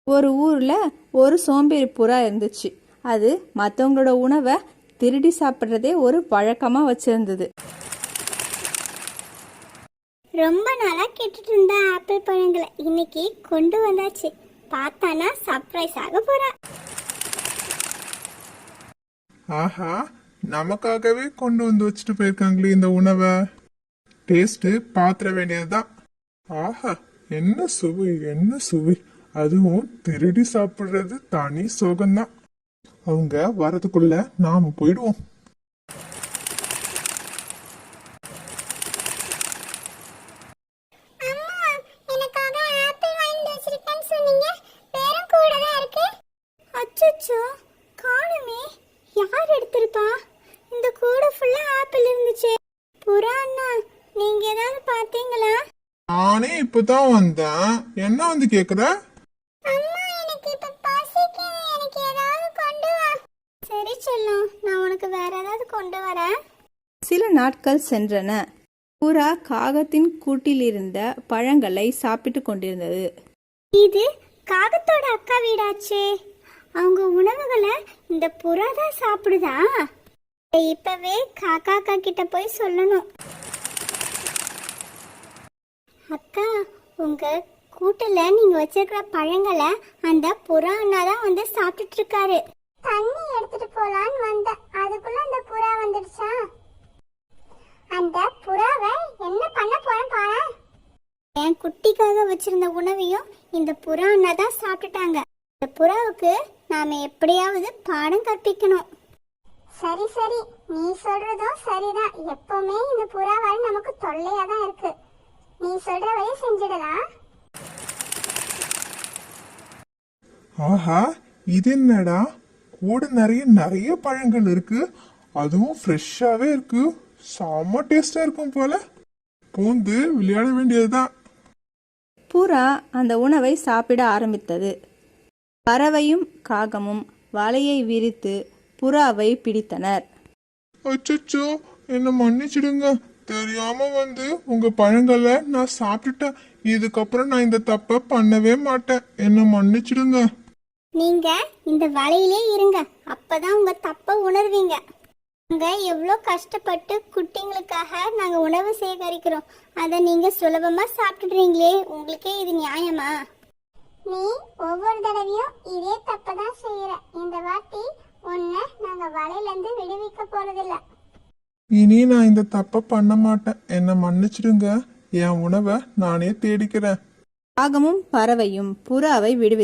ஒரு ஊர்ல ஒரு சோம்பேறி புறா இருந்துச்சு. அது மற்றவங்களோட உணவை திருடி சாப்பிட்றதே ஒரு வழக்கமா வச்சிருந்தது. ரொம்ப நாளா கேட்டுட்டு இருந்த ஆப்பிள் பழங்களை இன்னைக்கு கொண்டு வந்தாச்சு. பார்த்தானா சர்ப்ரைஸ் ஆக போறா. ஆஹா, நமக்காகவே கொண்டு வந்து வச்சுட்டு போயிருக்காங்களே இந்த உணவை. டேஸ்ட் பாத்திர வேண்டியதுதான். ஆஹா, என்ன சுவை என்ன சுவை. அதுவும் திருடி சாப்பிடுறது தனி சோகம்தான். அவங்க வரதுக்குள்ள நாம போயிடுவோம். அச்சச்சோ, காணுமே. யார் எடுத்திருப்பா? இந்த கூடை ஃபுல்லா ஆப்பிள் இருந்துச்சு. புறா அண்ணா, நீங்க ஏதாவது பாத்தீங்களா? நானே இப்பதான் வந்தேன். என்ன வந்து கேக்குற? அம்மா, எனக்கு இப்ப பசிக்குது. எனக்கு ஏதாவது கொண்டு வா. சரி செல்லம், நான் உனக்கு வேற ஏதாவது கொண்டு வரேன். சில நாட்கள் சென்றன. புறா காகத்தின் கூட்டில் இருந்த பழங்களை சாப்பிட்டு கொண்டிருந்தது. இது காகத்தோட அக்கா வீடாச்சே. அவங்க உணவுகளை இந்த புறா தான் சாப்பிடுதா? இப்பவே காக்கா அக்கா கிட்ட போய் சொல்லணும். அக்கா, உங்க கூட்டுல நீங்க வச்சிருக்கிற பழங்களை அந்த புறா அண்ணா தான் வந்து சாப்பிட்டுட்டு இருக்காரு. தண்ணி எடுத்துட்டு போலான்னு வந்த, அதுக்குள்ள அந்த புறா வந்துடுச்சா? அந்த புறாவை என்ன பண்ண போறேன் பாரு. என் குட்டிக்காக வச்சிருந்த உணவையும் இந்த புறா அண்ணா தான் சாப்பிட்டுட்டாங்க. இந்த புறாவுக்கு நாம எப்படியாவது பாடம் கற்பிக்கணும். சரி சரி, நீ சொல்றதும் சரிதான். எப்பவுமே இந்த புறாவால் நமக்கு தொல்லையா தான் இருக்கு. நீ சொல்ற வழி செஞ்சிடலாம். ஆஹா, இது என்னடா, கூட நிறைய நிறைய பழங்கள் இருக்கு. அதுவும் ஃப்ரெஷ்ஷாவே இருக்கு. செம்ம டேஸ்டா இருக்கும் போல. பூந்து விளையாட வேண்டியதுதான். புறா அந்த உணவை சாப்பிட ஆரம்பித்தது. பறவையும் காகமும் வலையை விரித்து புறாவை பிடித்தனர். அச்சச்சோ, என்ன மன்னிச்சிடுங்க. தெரியாம வந்து உங்க பழங்களை நான் சாப்பிட்டுட்டேன். இதுக்கப்புறம் நான் இந்த தப்ப பண்ணவே மாட்டேன். என்ன மன்னிச்சிடுங்க. நீங்க இந்த வலையிலே இருங்க, அப்பதான் உங்க தப்ப உணர்வீங்க. நாங்க எவ்வளோ கஷ்டப்பட்டு குட்டிங்களுக்காக நாங்க உணவு சேகரிக்கிறோம். அதை நீங்க சுலபமா சாப்பிட்டுறீங்களே, உங்களுக்கே இது நியாயமா? நீ ஒவ்வொரு தடவையும் இதே தப்பதான் செய்யற. இந்த வாட்டி உன்னை நாங்க வலையில இருந்து விடுவிக்க போறதில்ல. இனி நான் இந்த தப்ப பண்ண மாட்டேன். என்ன மன்னிச்சிடுங்க. என் உணவை நானே தேடிக்கிறேன். காகமும் பறவையும் புறாவை விடுவித்தனர்.